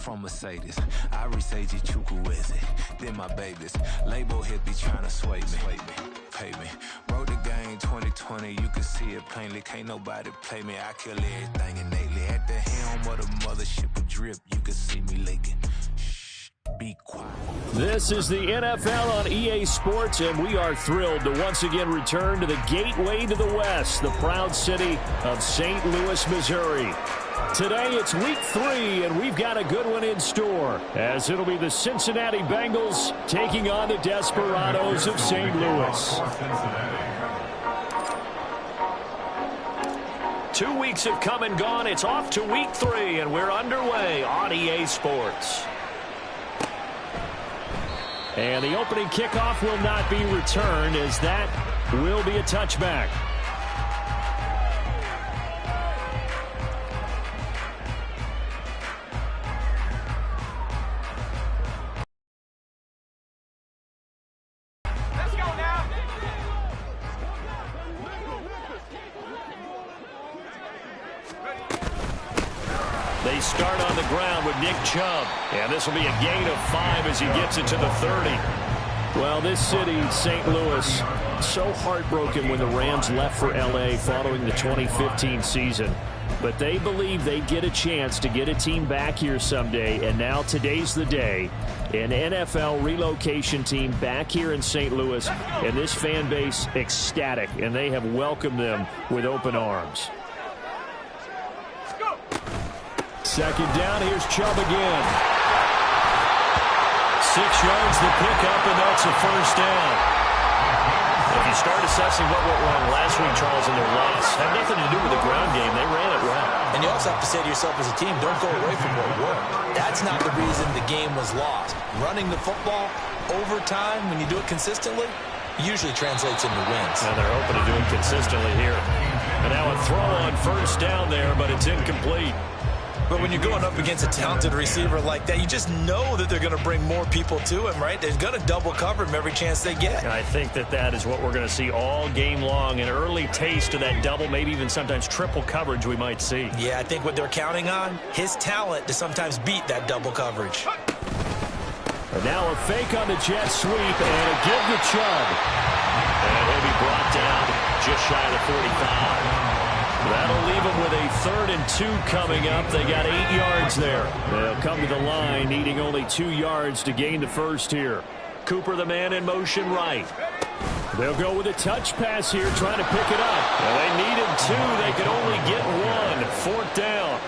From Mercedes, I resage Chukwueze, then my babies. Label hit be trying to sway me, pay me. Broke the game 2020, you can see it plainly. Can't nobody play me, I kill everything innately. At the helm of the mothership with drip, you can see me leaking. Be quiet. This is the NFL on EA Sports, and we are thrilled to once again return to the gateway to the West, the proud city of St. Louis, Missouri. Today it's week 3, and we've got a good one in store, as it'll be the Cincinnati Bengals taking on the Desperados of St. Louis. 2 weeks have come and gone. It's off to week 3, and we're underway on EA Sports. And the opening kickoff will not be returned, as that will be a touchback. They start on the ground with Nick Chubb. And this will be a gain of 5 as he gets it to the 30. Well, this city, St. Louis, so heartbroken when the Rams left for L.A. following the 2015 season. But they believe they get a chance to get a team back here someday. And now today's the day. An NFL relocation team back here in St. Louis. And this fan base ecstatic. And they have welcomed them with open arms. Second down, here's Chubb again. 6 yards the pickup, and that's a first down. If you start assessing what went wrong last week, Charles, in their loss, had nothing to do with the ground game. They ran it well. And you also have to say to yourself as a team, don't go away from what worked. That's not the reason the game was lost. Running the football over time, when you do it consistently, usually translates into wins. And they're hoping to do it consistently here. And now a throw on first down there, but it's incomplete. But when you're going up against a talented receiver like that, you just know that they're going to bring more people to him, right? They're going to double cover him every chance they get. I think that is what we're going to see all game long, an early taste of that double, maybe even sometimes triple coverage we might see. Yeah, I think what they're counting on, his talent to sometimes beat that double coverage. And now a fake on the jet sweep and a give to Chubb. And he'll be brought down just shy of the 45. That'll leave them with a 3rd and 2 coming up. They got 8 yards there. They'll come to the line, needing only 2 yards to gain the first here. Cooper, the man in motion right. They'll go with a touch pass here, trying to pick it up. Well, they needed 2. They could only get 1. 4th down.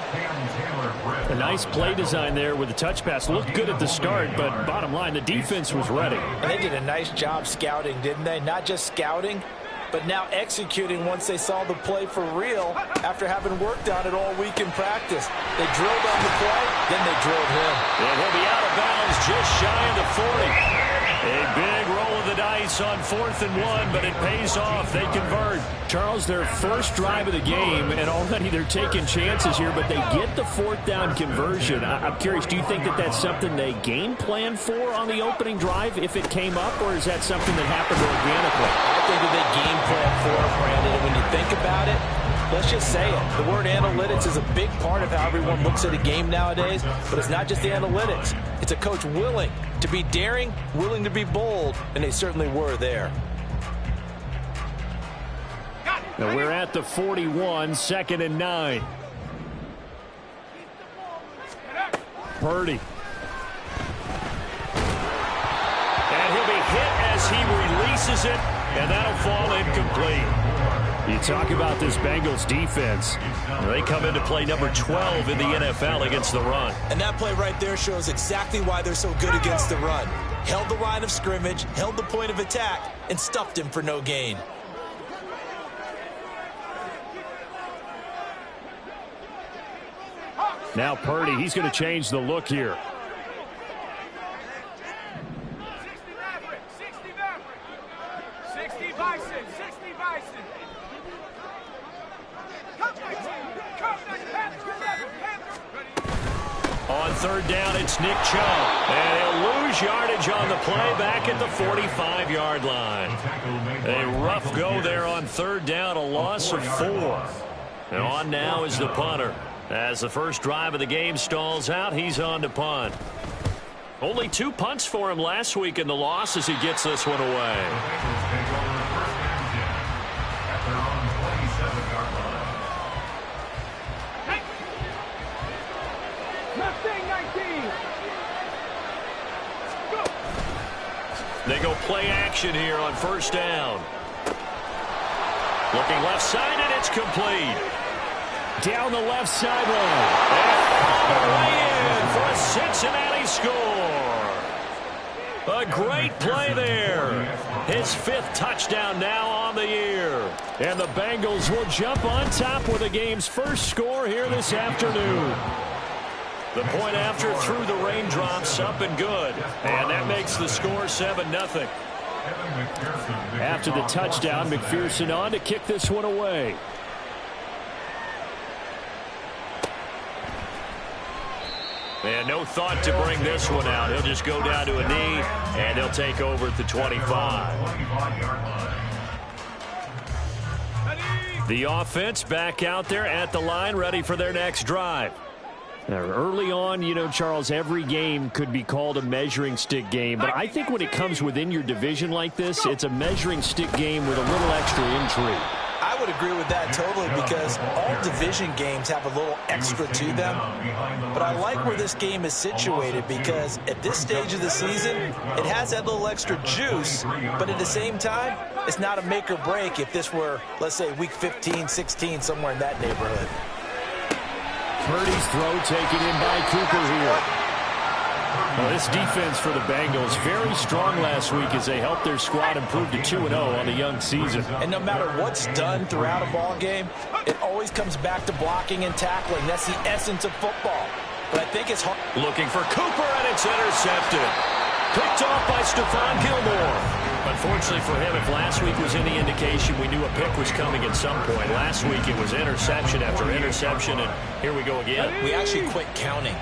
A nice play design there with the touch pass. Looked good at the start, but bottom line, the defense was ready. And they did a nice job scouting, didn't they? Not just scouting, but now executing once they saw the play for real after having worked on it all week in practice. They drilled on the play, then they drilled him. And he'll be out of bounds just shy of the 40. A big roll of the dice on 4th and 1, but it pays off. They convert. Charles, their first drive of the game, and already they're taking chances here, but they get the 4th down conversion. I'm curious, do you think that that's something they game plan for on the opening drive if it came up, or is that something that happened organically? I think that they game plan for it, Brandon, and when you think about it, let's just say it. The word analytics is a big part of how everyone looks at a game nowadays, but it's not just the analytics. It's a coach willing to be daring, willing to be bold, and they certainly were there. Now we're at the 41, 2nd and 9. Purdy. And he'll be hit as he releases it, and that'll fall incomplete. You talk about this Bengals defense. They come into play number 12 in the NFL against the run. And that play right there shows exactly why they're so good against the run. Held the line of scrimmage, held the point of attack, and stuffed him for no gain. Now Purdy, he's going to change the look here. On 3rd down, it's Nick Chubb. And he'll lose yardage on the play back at the 45-yard line. A rough go there on 3rd down, a loss of 4. And on now is the punter. As the first drive of the game stalls out, he's on to punt. Only 2 punts for him last week in the loss as he gets this one away. They go play action here on first down. Looking left side, and it's complete. Down the left sideline. And all the way in for a Cincinnati score. A great play there. His 5th touchdown now on the year. And the Bengals will jump on top with the game's first score here this afternoon. The point after through the raindrops, up and good. And that makes the score 7-0. After the touchdown, McPherson on to kick this one away. And no thought to bring this one out. He'll just go down to a knee, and he'll take over at the 25. The offense back out there at the line, ready for their next drive. Now, early on, you know, Charles, every game could be called a measuring stick game. But I think when it comes within your division like this, it's a measuring stick game with a little extra intrigue. I would agree with that totally because all division games have a little extra to them. But I like where this game is situated because at this stage of the season, it has that little extra juice. But at the same time, it's not a make or break if this were, let's say, week 15, 16, somewhere in that neighborhood. Purdy's throw taken in by Cooper here. Well, this defense for the Bengals very strong last week as they helped their squad improve to 2-0 on the young season. And no matter what's done throughout a ball game, it always comes back to blocking and tackling. That's the essence of football. But I think it's hard. Looking for Cooper, and it's intercepted. Picked off by Stephon Gilmore. Unfortunately for him, if last week was any indication, we knew a pick was coming at some point. Last week it was interception after interception, and here we go again. We actually quit counting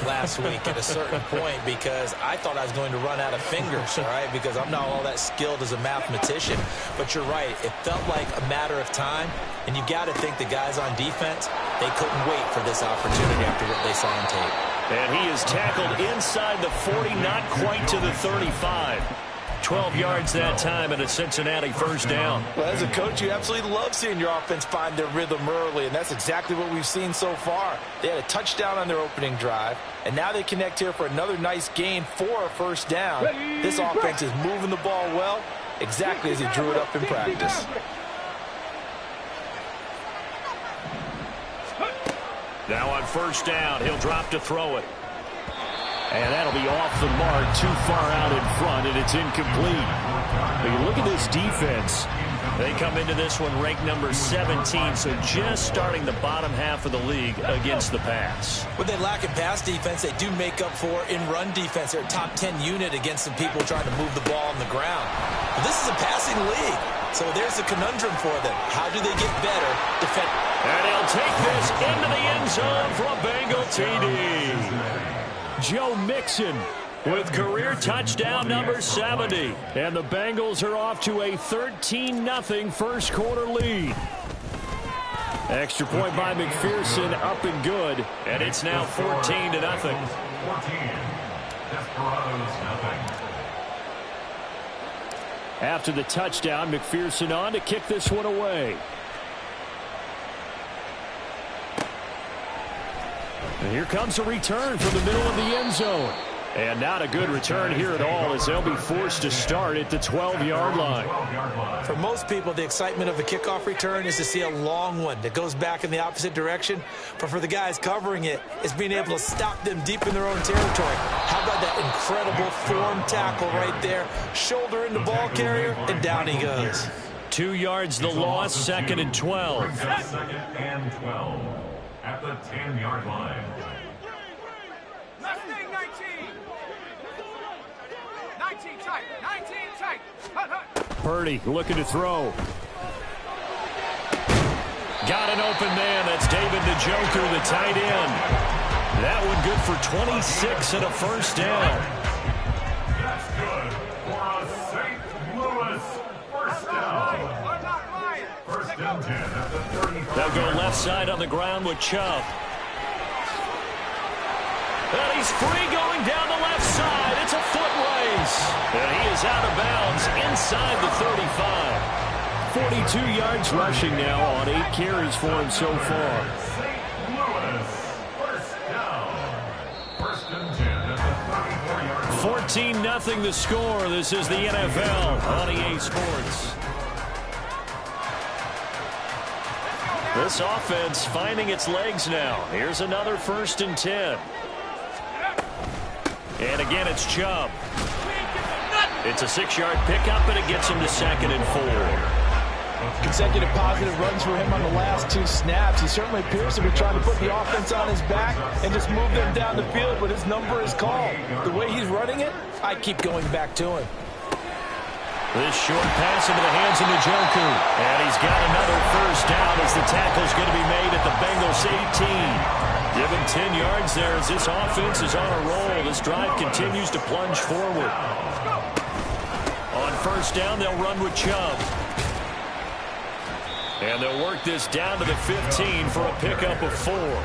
last week at a certain point because I thought I was going to run out of fingers, all right, because I'm not all that skilled as a mathematician. But you're right. It felt like a matter of time, and you got to think the guys on defense, they couldn't wait for this opportunity after what they saw on tape. And he is tackled inside the 40, not quite to the 35. 12 yards that time and a Cincinnati first down. Well, as a coach, you absolutely love seeing your offense find their rhythm early, and that's exactly what we've seen so far. They had a touchdown on their opening drive, and now they connect here for another nice gain for a first down. This offense is moving the ball well, exactly as he drew it up in practice. Now on first down, he'll drop to throw it. And that'll be off the mark, too far out in front, and it's incomplete. But you look at this defense. They come into this one ranked number 17, so just starting the bottom half of the league against the pass. When they lack in pass defense, they do make up for in run defense. They're a top 10 unit against some people trying to move the ball on the ground. But this is a passing league, so there's a conundrum for them. How do they get better defending? And he'll take this into the end zone for a Bengal TD. Joe Mixon with career touchdown number 70. And the Bengals are off to a 13-0 first quarter lead. Extra point by McPherson, up and good. And it's now 14-0. After the touchdown, McPherson on to kick this one away. And here comes a return from the middle of the end zone. And not a good return here at all as they'll be forced to start at the 12-yard line. For most people, the excitement of a kickoff return is to see a long one that goes back in the opposite direction. But for the guys covering it, it's being able to stop them deep in their own territory. How about that incredible form tackle right there? Shoulder in the ball carrier, and down he goes. 2 yards the loss, 2nd and 12. 2nd and 12 at the 10-yard line. 19 tight. Purdy looking to throw. Got an open man. That's David Njoku, the tight end. That one good for 26 and a first down. That's good for a St. Louis first down. First and 10 at the 35. They'll go left side on the ground with Chubb. And he's free going down the left side. It's a foot race. And he is out of bounds inside the 35. 42 yards rushing now on 8 carries for him so far. St. Louis, first down. First and 10 at the 34-yard line. 14-0 the score. This is the NFL on EA Sports. This offense finding its legs now. Here's another 1st and 10. And again, it's Chubb. It's a 6-yard pickup, and it gets him to 2nd and 4. Consecutive positive runs for him on the last 2 snaps. He certainly appears to be trying to put the offense on his back and just move them down the field, but his number is called. The way he's running it, I keep going back to him. This short pass into the hands of Njoku. And he's got another 1st down as the tackle's going to be made at the Bengals 18. Give him 10 yards there as this offense is on a roll. This drive continues to plunge forward. On 1st down, they'll run with Chubb. And they'll work this down to the 15 for a pickup of 4.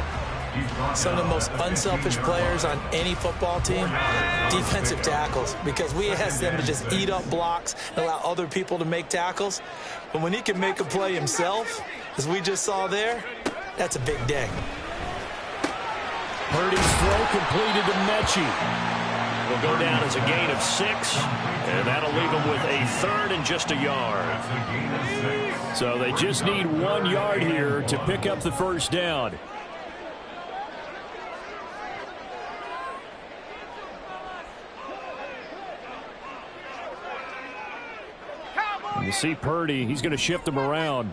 Some of the most unselfish players on any football team, defensive tackles, because we ask them to just eat up blocks and allow other people to make tackles. But when he can make a play himself, as we just saw there, that's a big day. Purdy's throw completed to Mechie. Will go down as a gain of 6, and that'll leave him with a 3rd and just a yard. So they just need 1 yard here to pick up the 1st down. You see Purdy, he's going to shift him around.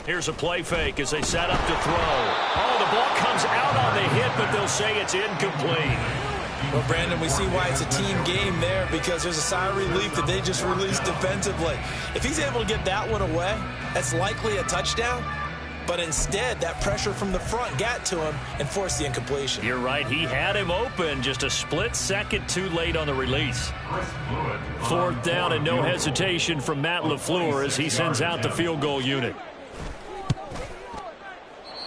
Here's a play fake as they set up to throw. Oh, the ball comes out on the hit, but they'll say it's incomplete. Well, Brandon, we see why it's a team game there, because there's a sigh of relief that they just released defensively. If he's able to get that one away, that's likely a touchdown. But instead, that pressure from the front got to him and forced the incompletion. You're right. He had him open, just a split second too late on the release. 4th down and no hesitation from Matt LaFleur as he sends out the field goal unit.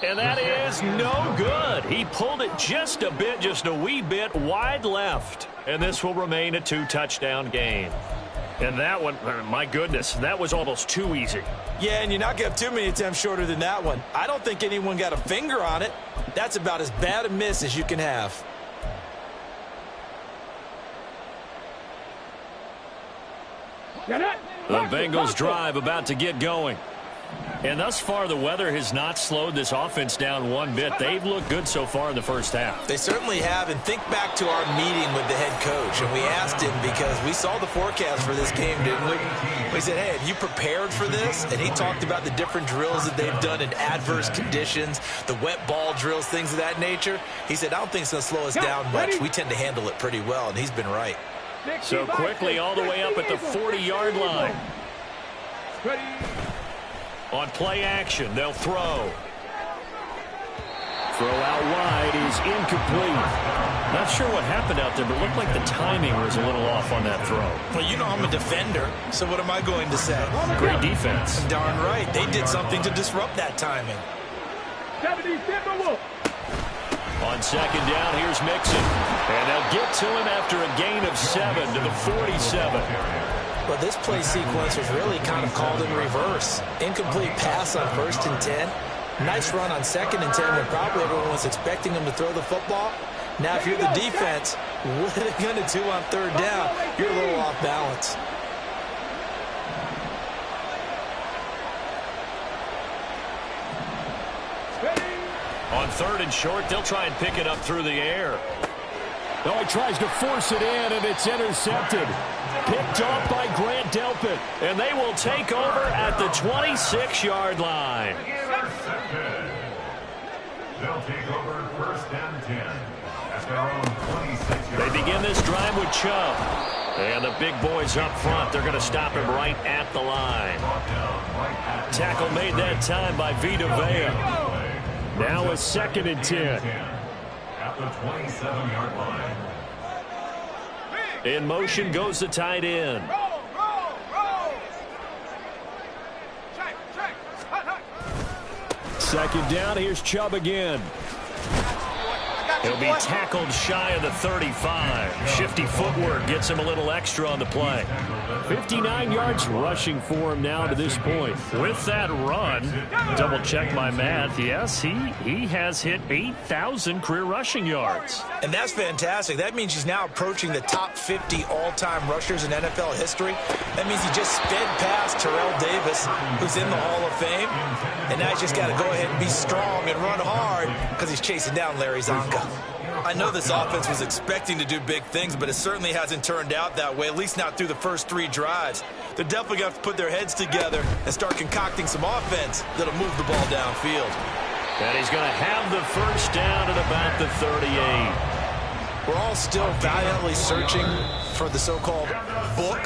And that is no good. He pulled it just a bit, just a wee bit wide left. And this will remain a 2-touchdown game. And that one, my goodness, that was almost too easy. Yeah, and you're not going to have too many attempts shorter than that one. I don't think anyone got a finger on it. That's about as bad a miss as you can have. The Bengals drive about to get going. And thus far, the weather has not slowed this offense down one bit. They've looked good so far in the 1st half. They certainly have. And think back to our meeting with the head coach. And we asked him, because we saw the forecast for this game, didn't we? We said, hey, have you prepared for this? And he talked about the different drills that they've done in adverse conditions, the wet ball drills, things of that nature. He said, I don't think it's going to slow us down much. We tend to handle it pretty well, and he's been right. So quickly all the way up at the 40-yard line. On play action, they'll throw. Throw out wide is incomplete. Not sure what happened out there, but it looked like the timing was a little off on that throw. Well, you know I'm a defender, so what am I going to say? Great defense. Darn right. They did something to disrupt that timing. On 2nd down, here's Mixon. And they'll get to him after a gain of 7 to the 47. But this play sequence was really kind of called in reverse. Incomplete pass on 1st and 10. Nice run on 2nd and 10 when probably everyone was expecting him to throw the football. Now, if you're the defense, what are they going to do on 3rd down? You're a little off balance. On 3rd and short, they'll try and pick it up through the air. Oh, he tries to force it in, and it's intercepted. Picked off by Grant Delpit. And they will take over at the 26-yard line. Intercepted. They'll take over 1st and 10 at their own 26-yard line. They begin this drive with Chubb. And the big boys up front, they're going to stop him right at the line. Tackle made that time by Vita Vea. Now a 2nd and 10. At the 27-yard line. In motion goes the tight end. Second down, here's Chubb again. He'll be tackled shy of the 35. Shifty footwork gets him a little extra on the play. 59 yards rushing for him now to this point. With that run, double check my math, yes, he has hit 8,000 career rushing yards. And that's fantastic. That means he's now approaching the top 50 all-time rushers in NFL history. That means he just sped past Terrell Davis, who's in the Hall of Fame. And now he's just got to go ahead and be strong and run hard because he's chasing down Larry Zonka. I know this offense was expecting to do big things, but it certainly hasn't turned out that way, at least not through the first 3 drives. They're definitely going to have to put their heads together and start concocting some offense that'll move the ball downfield. And he's going to have the first down at about the 38. We're all still valiantly searching for the so-called book,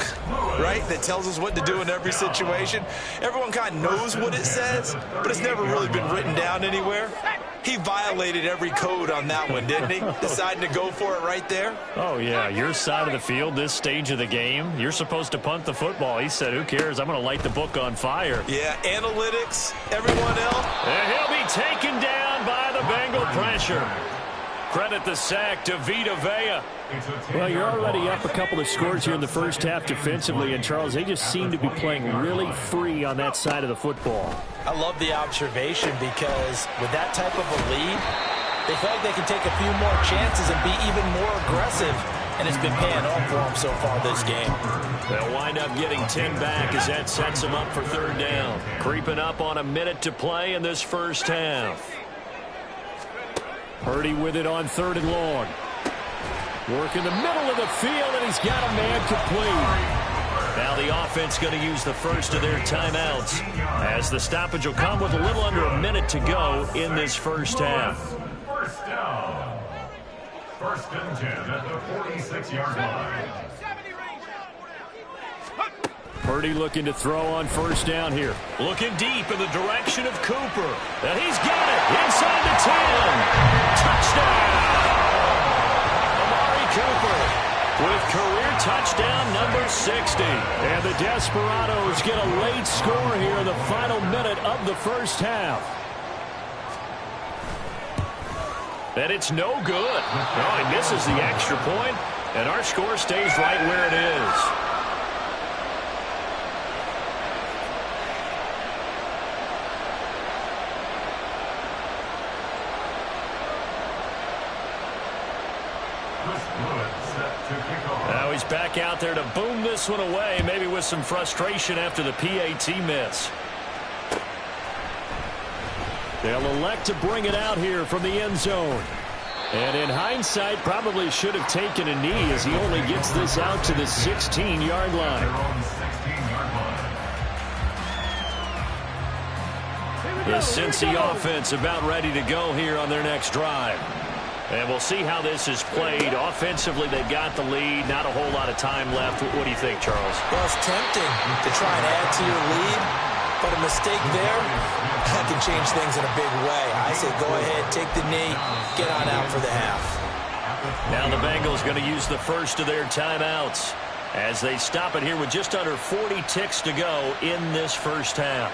right, that tells us what to do in every situation. Everyone kind of knows what it says, but it's never really been written down anywhere. He violated every code on that one, didn't he? Deciding to go for it right there. Oh, yeah, your side of the field, this stage of the game, you're supposed to punt the football. He said, who cares? I'm going to light the book on fire. Yeah, analytics, everyone else. And he'll be taken down by the Bengal pressure. Credit the sack to Vita Vea. Well, you're already up a couple of scores here in the first half defensively, and Charles, they just seem to be playing really free on that side of the football. I love the observation because with that type of a lead, they feel like they can take a few more chances and be even more aggressive, and it's been paying off for them so far this game. They'll wind up getting 10 back as that sets them up for third down. Creeping up on a minute to play in this first half. Purdy with it on 3rd and long. Work in the middle of the field, and he's got a man complete. Now the offense going to use the first of their timeouts as the stoppage will come with a little under a minute to go in this first half. First down. 1st and 10 at the 46-yard line. Purdy looking to throw on first down here. Looking deep in the direction of Cooper. And he's got it inside the 10. Touchdown! Amari Cooper with career touchdown number 60. And the Desperados get a late score here in the final minute of the first half. And it's no good. Oh, he misses the extra point, and our score stays right where it is. Now he's back out there to boom this one away, maybe with some frustration after the PAT miss. They'll elect to bring it out here from the end zone. And in hindsight, probably should have taken a knee as he only gets this out to the 16-yard line. The Cincy offense about ready to go here on their next drive. And we'll see how this is played. Offensively, they've got the lead. Not a whole lot of time left. What do you think, Charles? Well, it's tempting to try and add to your lead, but a mistake there that can change things in a big way. I say go ahead, take the knee, get on out for the half. Now the Bengals going to use the first of their timeouts as they stop it here with just under 40 ticks to go in this first half.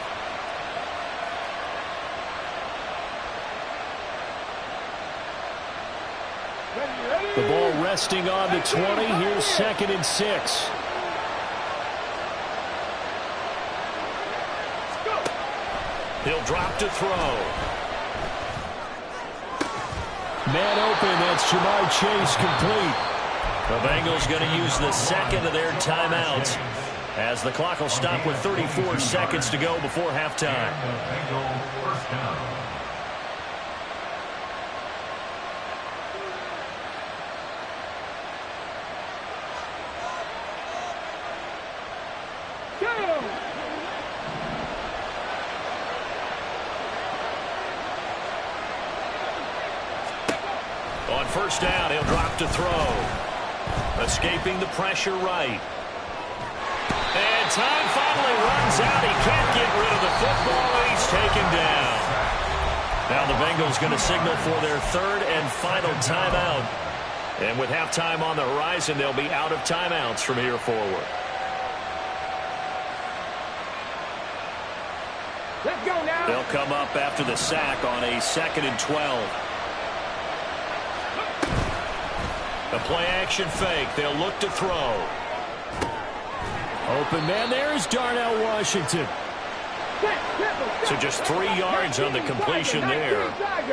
The ball resting on the 20. Here's 2nd and 6. He'll drop to throw. Man open. That's Jamar Chase complete. The Bengals going to use the second of their timeouts as the clock will stop with 34 seconds to go before halftime. On first down, he'll drop to throw. Escaping the pressure right. And time finally runs out. He can't get rid of the football, and he's taken down. Now the Bengals going to signal for their 3rd and final timeout. And with halftime on the horizon, they'll be out of timeouts from here forward. Let's go now. They'll come up after the sack on a 2nd and 12. A play-action fake. They'll look to throw. Open man there is Darnell Washington. So just 3 yards on the completion there.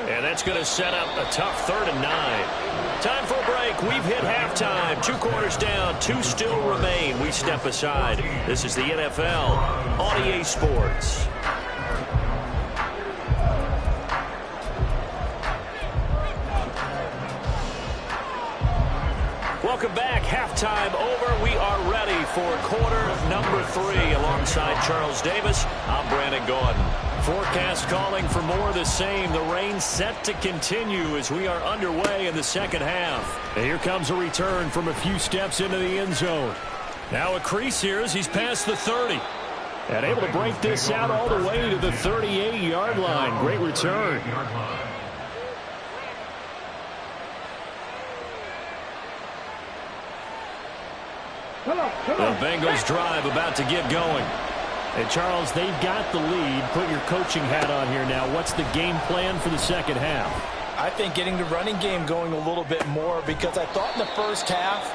And that's going to set up a tough 3rd and 9. Time for a break. We've hit halftime. 2 quarters down. 2 still remain. We step aside. This is the NFL on EA Sports. Welcome back. Halftime over. We are ready for quarter number 3. Alongside Charles Davis, I'm Brandon Gordon. Forecast calling for more of the same. The rain set to continue as we are underway in the second half. And here comes a return from a few steps into the end zone. Now a crease here as he's past the 30. And able to break this out all the way to the 38-yard line. Great return. The Bengals drive about to get going. And Charles, they've got the lead. Put your coaching hat on here now. What's the game plan for the second half? I think getting the running game going a little bit more, because I thought in the first half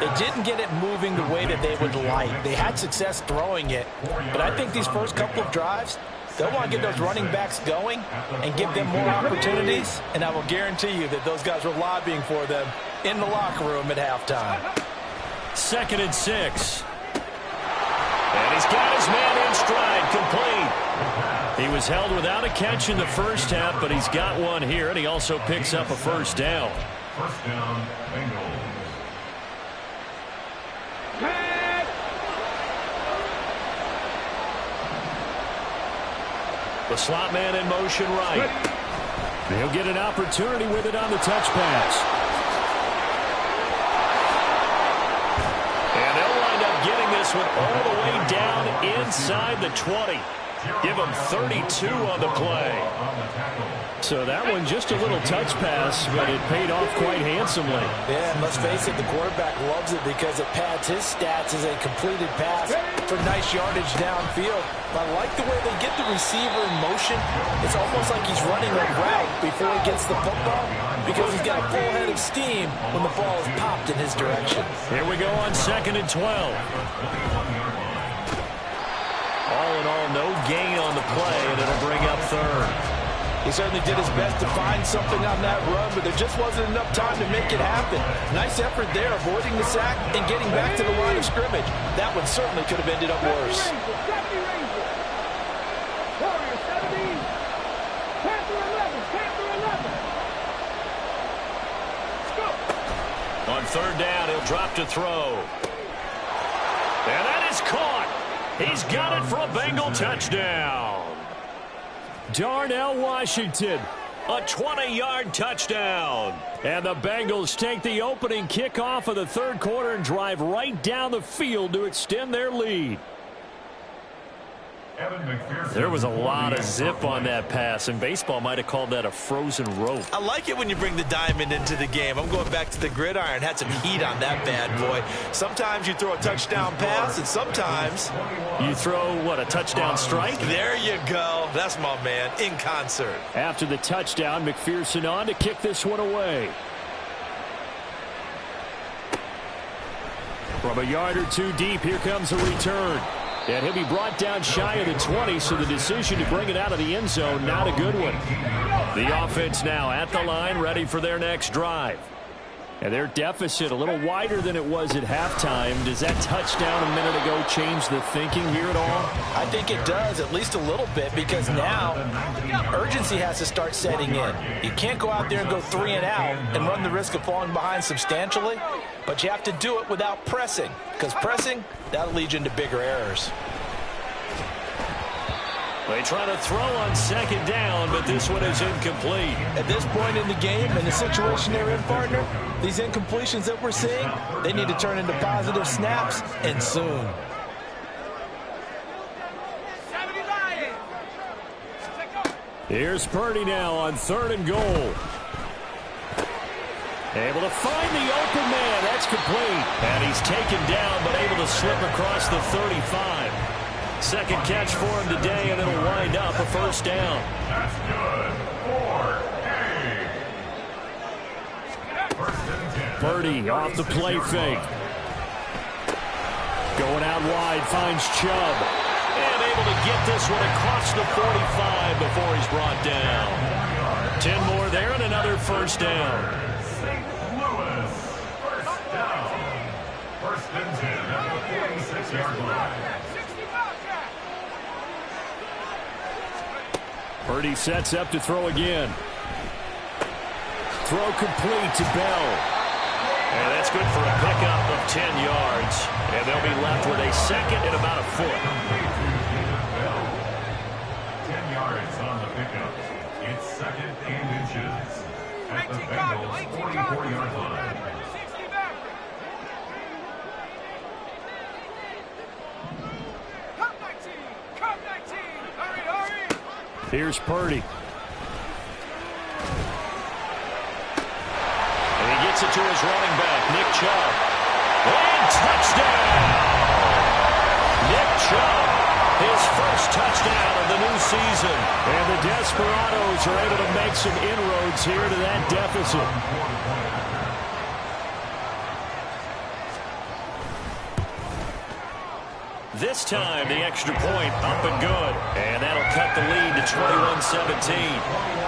they didn't get it moving the way that they would like. They had success throwing it, but I think these first couple of drives, they'll want to get those running backs going and give them more opportunities, and I will guarantee you that those guys were lobbying for them in the locker room at halftime. 2nd and 6. And he's got his man in stride, complete. He was held without a catch in the first half, but he's got one here, and he also picks up a first down. First down, Bengals. The slot man in motion right. They'll get an opportunity with it on the touch pass. And they'll wind up getting this one all the way down inside the 20. Give them 32 on the play. So that one just a little touch pass, but it paid off quite handsomely. Yeah, and let's face it, the quarterback loves it because it pads his stats as a completed pass for nice yardage downfield. But I like the way they get the receiver in motion. It's almost like he's running a route before he gets the football, because he's got a full head of steam when the ball is popped in his direction. Here we go on 2nd and 12. All in all, no gain on the play, and it'll bring up 3rd. He certainly did his best to find something on that run, but there just wasn't enough time to make it happen. Nice effort there, avoiding the sack and getting back to the line of scrimmage. That one certainly could have ended up worse. On 3rd down, he'll drop to throw. And that is caught. He's got it for a Bengal touchdown. Darnell Washington. A 20-yard touchdown. And the Bengals take the opening kickoff of the 3rd quarter and drive right down the field to extend their lead. There was a lot of zip on that pass, and baseball might have called that a frozen rope. I like it when you bring the diamond into the game. I'm going back to the gridiron. Had some heat on that bad boy. Sometimes you throw a touchdown pass, and sometimes you throw, what, a touchdown strike? There you go. That's my man, in concert. After the touchdown, McPherson on to kick this one away. From a yard or two deep, here comes a return. And he'll be brought down shy of the 20, so the decision to bring it out of the end zone, not a good one. The offense now at the line, ready for their next drive. And their deficit a little wider than it was at halftime. Does that touchdown a minute ago change the thinking here at all? I think it does, at least a little bit, because now urgency has to start setting in. You can't go out there and go 3 and out and run the risk of falling behind substantially, but you have to do it without pressing, because pressing, that'll lead you into bigger errors. They try to throw on 2nd down, but this one is incomplete. At this point in the game, in the situation they're in, partner, these incompletions that we're seeing, they need to turn into positive snaps, and soon. Here's Purdy now on 3rd and goal. Able to find the open man. That's complete. And he's taken down, but able to slip across the 35. Second catch for him today, and it'll wind up a first down. That's good for A. First and 10. Purdy off the play fake. Going out wide, finds Chubb. And able to get this one across the 45 before he's brought down. 10 more there and another first down. St. Louis, first down. First and 10 at the 46-yard line. Purdy sets up to throw again. Throw complete to Bell. And that's good for a pickup of 10 yards. And they'll be left with a second and about a foot. 10 yards on the pickup. It's second and inches at the Bengals' 44-yard line. Here's Purdy. And he gets it to his running back, Nick Chubb. And touchdown! Nick Chubb, his first touchdown of the new season. And the Desperados are able to make some inroads here to that deficit. This time, the extra point up and good. And that'll cut the lead to 21-17.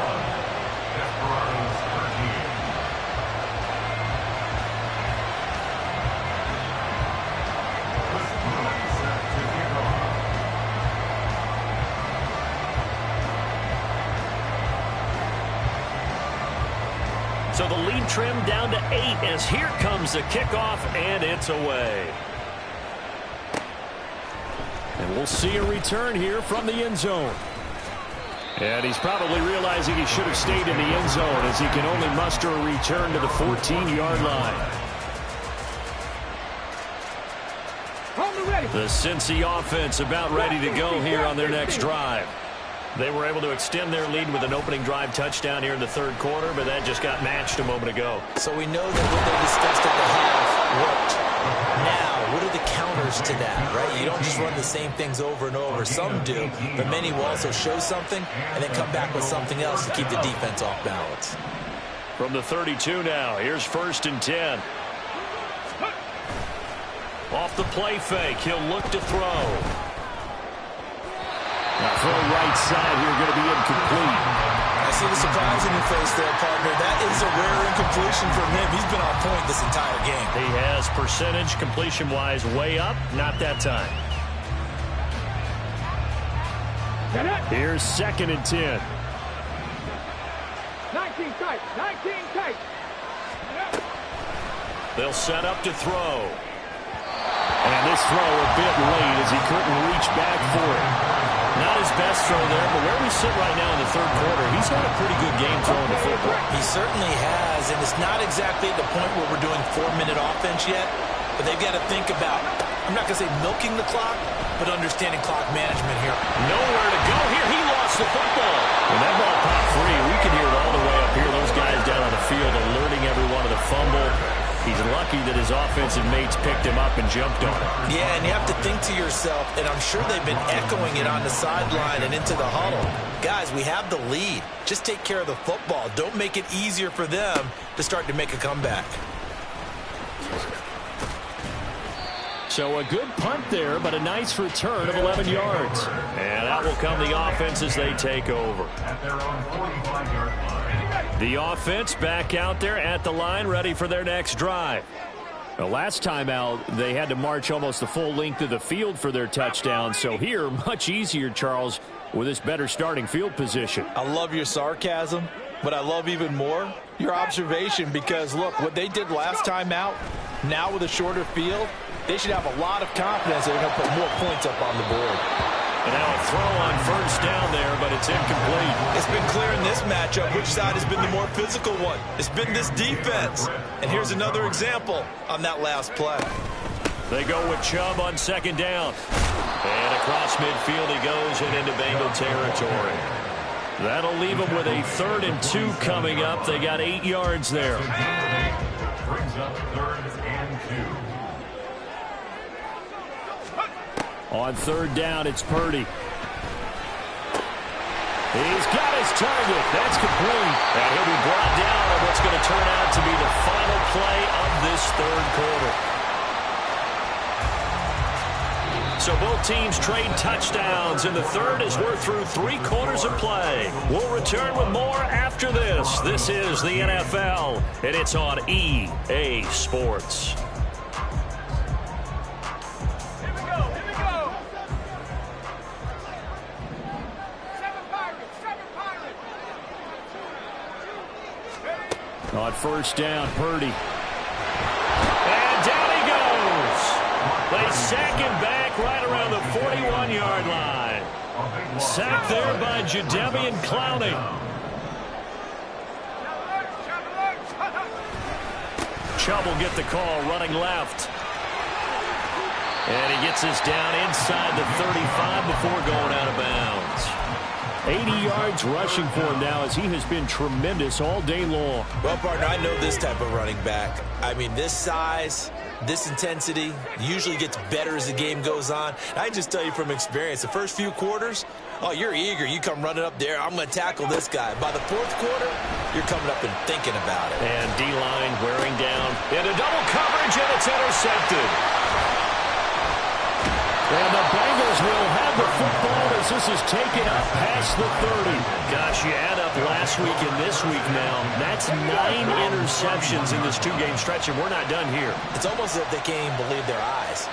So the lead trimmed down to 8 as here comes the kickoff, and it's away. And we'll see a return here from the end zone. And he's probably realizing he should have stayed in the end zone as he can only muster a return to the 14-yard line. The Cincy offense about ready to go here on their next drive. They were able to extend their lead with an opening drive touchdown here in the third quarter, but that just got matched a moment ago. So we know that what they discussed at the half worked. Now, what are the counters to that, right? You don't just run the same things over and over. Some do, but many will also show something and then come back with something else to keep the defense off balance. From the 32 now, here's first and 10. Off the play fake, he'll look to throw. Now throw right side here, going to be incomplete. I see the surprise in your face there, partner. That is a rare incompletion from him. He's been on point this entire game. He has percentage completion-wise way up. Not that time. Here's second and 10. 19 tight. 19 tight. They'll set up to throw. And this throw a bit late as he couldn't reach back for it. Not his best throw there, but where we sit right now in the third quarter, he's had a pretty good game throwing the football. He certainly has, and it's not exactly at the point where we're doing 4-minute offense yet, but they've got to think about, I'm not going to say milking the clock, but understanding clock management here. Nowhere to go here. He lost the football. When that ball popped free, we can hear it all the way up here. Those guys down on the field alerting everyone of the fumble. He's lucky that his offensive mates picked him up and jumped on it. Yeah, and you have to think to yourself, and I'm sure they've been echoing it on the sideline and into the huddle. Guys, we have the lead. Just take care of the football. Don't make it easier for them to start to make a comeback. So a good punt there, but a nice return of 11 yards. And out will come the offense as they take over. At their own 45-yard line. The offense back out there at the line, ready for their next drive. The last time out, they had to march almost the full length of the field for their touchdown. So here, much easier, Charles, with this better starting field position. I love your sarcasm, but I love even more your observation because, look, what they did last time out, now with a shorter field, they should have a lot of confidence they're going to put more points up on the board. And now a throw on first down there, but it's incomplete. It's been clear in this matchup which side has been the more physical one. It's been this defense. And here's another example on that last play. They go with Chubb on second down. And across midfield he goes and into Bengal territory. That'll leave them with a 3rd and 2 coming up. They got 8 yards there. Brings up 3rd and 2. On third down, it's Purdy. He's got his target. That's complete. And he'll be brought down on what's going to turn out to be the final play of this third quarter. So both teams trade touchdowns, and the third as we're through 3 quarters of play. We'll return with more after this. This is the NFL, and it's on EA Sports. On first down, Purdy. And down he goes. They sack him back right around the 41-yard line. Sacked there by Jadeveon Clowney. Chubb will get the call running left. And he gets us down inside the 35 before going out of bounds. 80 yards rushing for him now as he has been tremendous all day long. Well, partner, I know this type of running back. I mean, this size, this intensity usually gets better as the game goes on. I just tell you from experience, the first few quarters, oh, you're eager. You come running up there, I'm going to tackle this guy. By the fourth quarter, you're coming up and thinking about it. And D-line wearing down into double coverage, and it's intercepted. And the Bengals will have the football as this is taken up past the 30. Gosh, you add up last week and this week now. That's 9 interceptions in this 2-game stretch, and we're not done here. It's almost as if they can't even believe their eyes.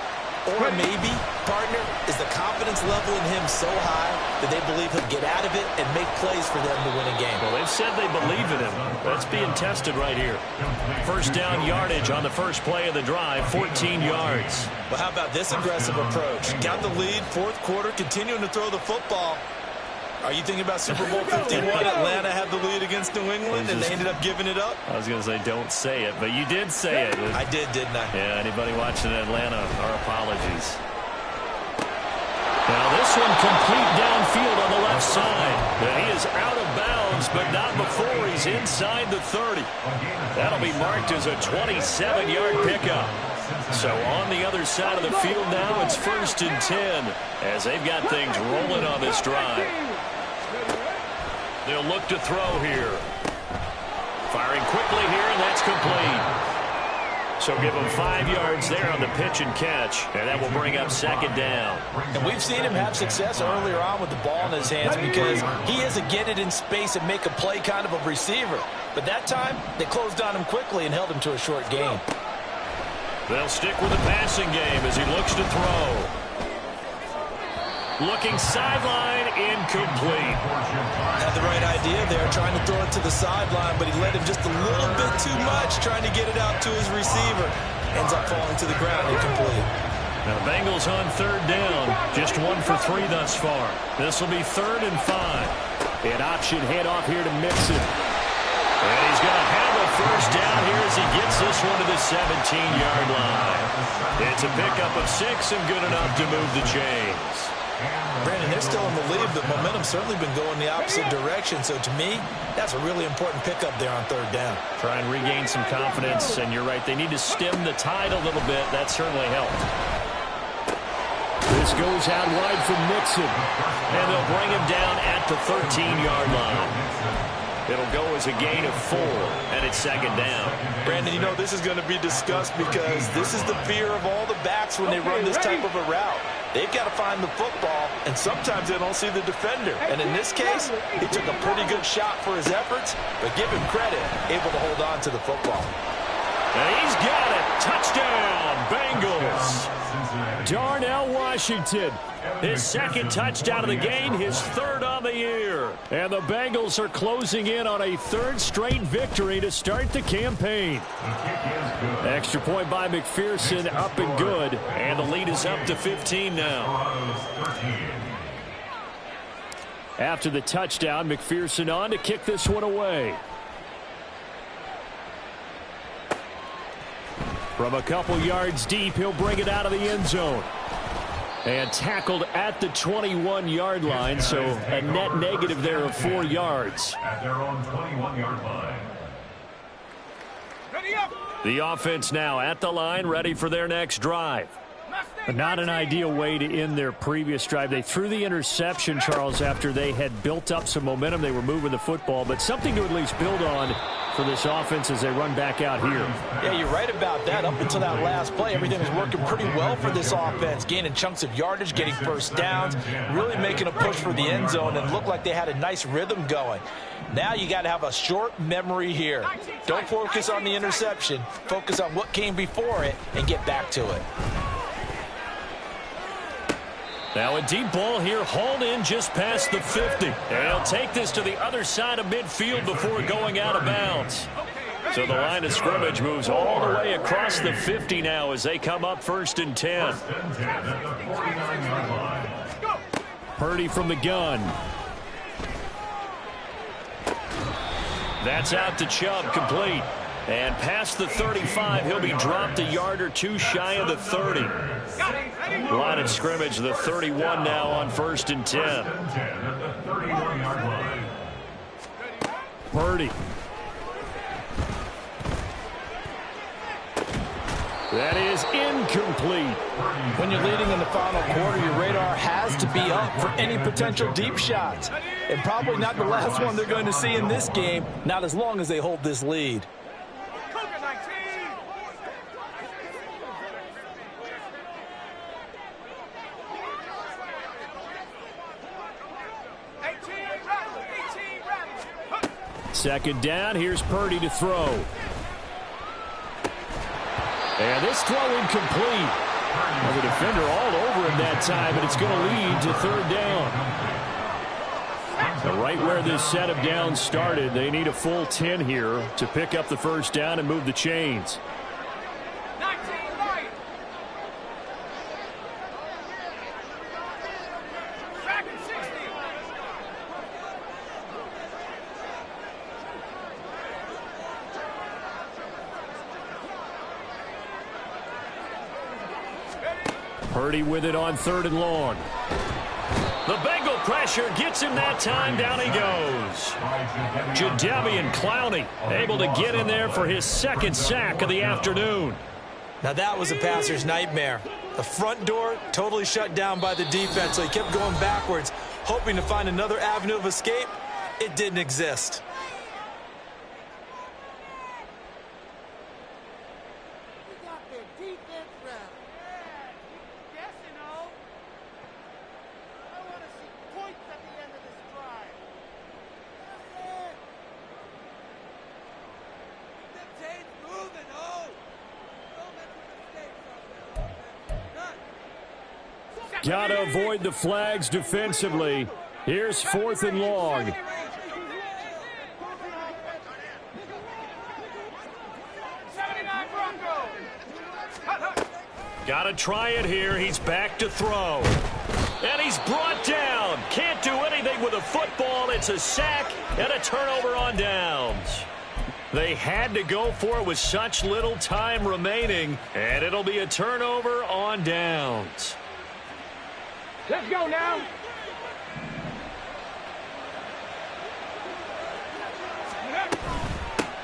Or maybe, partner, is the confidence level in him so high that they believe he'll get out of it and make plays for them to win a game. Well, they've said they believe in him. That's being tested right here. First down yardage on the first play of the drive, 14 yards. Well, how about this aggressive approach? Got the lead, fourth quarter, continuing to throw the football. Are you thinking about Super Bowl 51? Atlanta had the lead against New England, and they ended up giving it up? I was going to say, don't say it, but you did say it. I did, didn't I? Yeah, anybody watching Atlanta, our apologies. Now this one complete downfield on the left side. He is out of bounds, but not before he's inside the 30. That'll be marked as a 27-yard pickup. So on the other side of the field now, it's 1st and 10 as they've got things rolling on this drive. They'll look to throw here. Firing quickly here, and that's complete. So give him 5 yards there on the pitch and catch, and that will bring up 2nd down. And we've seen him have success earlier on with the ball in his hands because he is a get it in space and make a play kind of a receiver. But that time, they closed on him quickly and held him to a short gain. They'll stick with the passing game as he looks to throw. Looking sideline, incomplete. Had the right idea there, trying to throw it to the sideline, but he led him just a little bit too much, trying to get it out to his receiver. Ends up falling to the ground, incomplete. Now the Bengals on 3rd down, just 1 for 3 thus far. This will be 3rd and 5. An option handoff here to Mixon. And he's going to have a first down here as he gets this one to the 17-yard line. It's a pickup of 6 and good enough to move the chains. Brandon, they're still in the lead, but momentum's certainly been going the opposite direction. So to me, that's a really important pickup there on 3rd down. Try and regain some confidence, and you're right. They need to stem the tide a little bit. That certainly helped. This goes out wide for Mixon, and they'll bring him down at the 13-yard line. It'll go as a gain of 4, and it's 2nd down. Brandon, you know, this is going to be discussed because this is the fear of all the backs when they run this type of a route. They've got to find the football, and sometimes they don't see the defender. And in this case, he took a pretty good shot for his efforts, but give him credit, able to hold on to the football. And he's got it. Touchdown, Bengals. Darnell Washington, his 2nd touchdown of the game, his 3rd on the year. And the Bengals are closing in on a 3rd straight victory to start the campaign. Extra point by McPherson, up and good. And the lead is up to 15 now. After the touchdown, McPherson on to kick this one away. From a couple yards deep, he'll bring it out of the end zone. And tackled at the 21-yard line, so a net negative there of 4 yards. At their own 21-yard line. Ready up. The offense now at the line, ready for their next drive. Mustang. Not an ideal way to end their previous drive. They threw the interception, Charles, after they had built up some momentum. They were moving the football, but something to at least build on for this offense as they run back out here. Yeah, you're right about that. Up until that last play, everything was working pretty well for this offense, gaining chunks of yardage, getting first downs, really making a push for the end zone, and looked like they had a nice rhythm going. Now you got to have a short memory here. Don't focus on the interception. Focus on what came before it and get back to it. Now a deep ball here, hauled in just past the 50. And he'll take this to the other side of midfield before going out of bounds. So the line of scrimmage moves all the way across the 50 now as they come up 1st and 10. Purdy from the gun. That's out to Chubb, complete. And past the 35, he'll be dropped a yard or two shy of the 30. Line of scrimmage, the 31 now on 1st and 10. Purdy. That is incomplete. When you're leading in the final quarter, your radar has to be up for any potential deep shots. And probably not the last one they're going to see in this game, not as long as they hold this lead. Second down, here's Purdy to throw. And this throw incomplete. Well, the defender all over him that time, but it's going to lead to 3rd down. So right where this set of downs started, they need a full 10 here to pick up the 1st down and move the chains. Purdy with it on 3rd and long. The Bengal pressure gets him that time. Down he goes. Jadeveon Clowney able to get in there for his 2nd sack of the afternoon. Now that was a passer's nightmare. The front door totally shut down by the defense, so he kept going backwards, hoping to find another avenue of escape. It didn't exist. Got to avoid the flags defensively. Here's 4th and long. Got to try it here. He's back to throw. And he's brought down. Can't do anything with a football. It's a sack and a turnover on downs. They had to go for it with such little time remaining, and it'll be a turnover on downs. Let's go now.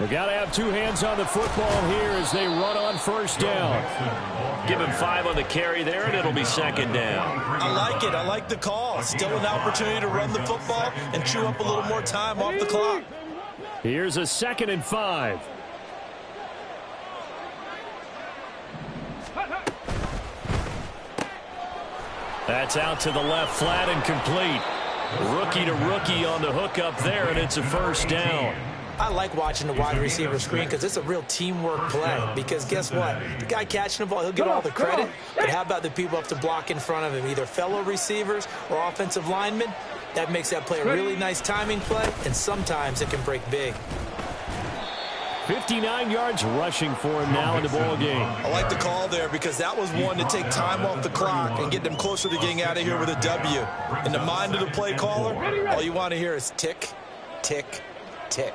We got to have 2 hands on the football here as they run on 1st down. Give him 5 on the carry there, and it'll be 2nd down. I like it. I like the call. Still an opportunity to run the football and chew up a little more time off the clock. Here's a 2nd and 5. That's out to the left, flat and complete. Rookie to rookie on the hook up there, and it's a 1st down. I like watching the wide receiver screen because it's a real teamwork play. Because guess what? The guy catching the ball, he'll get all the credit. But how about the people up to block in front of him, either fellow receivers or offensive linemen? That makes that play a really nice timing play, and sometimes it can break big. 59 yards rushing for him now in the ball game. I like the call there because that was one to take time off the clock and get them closer to getting out of here with a W. In the mind of the play caller, all you want to hear is tick, tick, tick.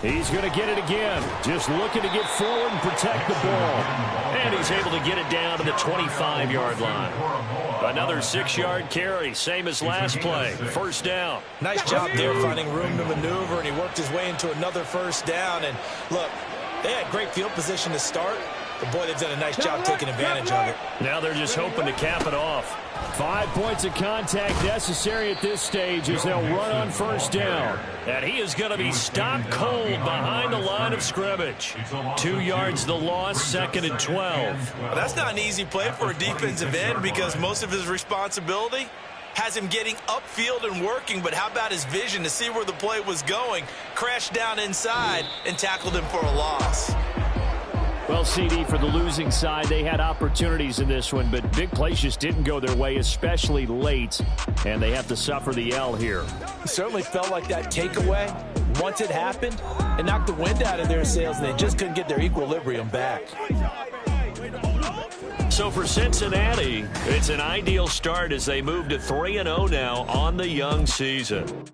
He's going to get it again. Just looking to get forward and protect the ball. And he's able to get it down to the 25-yard line. Another 6-yard carry, same as last play. First down. Nice job there finding room to maneuver, and he worked his way into another first down. And look, they had great field position to start, but boy, they've done a nice job taking advantage of it. Now they're just hoping to cap it off. 5 points of contact necessary at this stage as they'll run on first down. And he is going to be stopped cold behind the line of scrimmage. 2 yards the loss, 2nd and 12. Well, that's not an easy play for a defensive end because most of his responsibility has him getting upfield and working, but how about his vision to see where the play was going, crashed down inside, and tackled him for a loss. Well, CD, for the losing side, they had opportunities in this one, but big plays just didn't go their way, especially late, and they have to suffer the L here. It certainly felt like that takeaway, once it happened, it knocked the wind out of their sails, and they just couldn't get their equilibrium back. So for Cincinnati, it's an ideal start as they move to 3-0 now on the young season.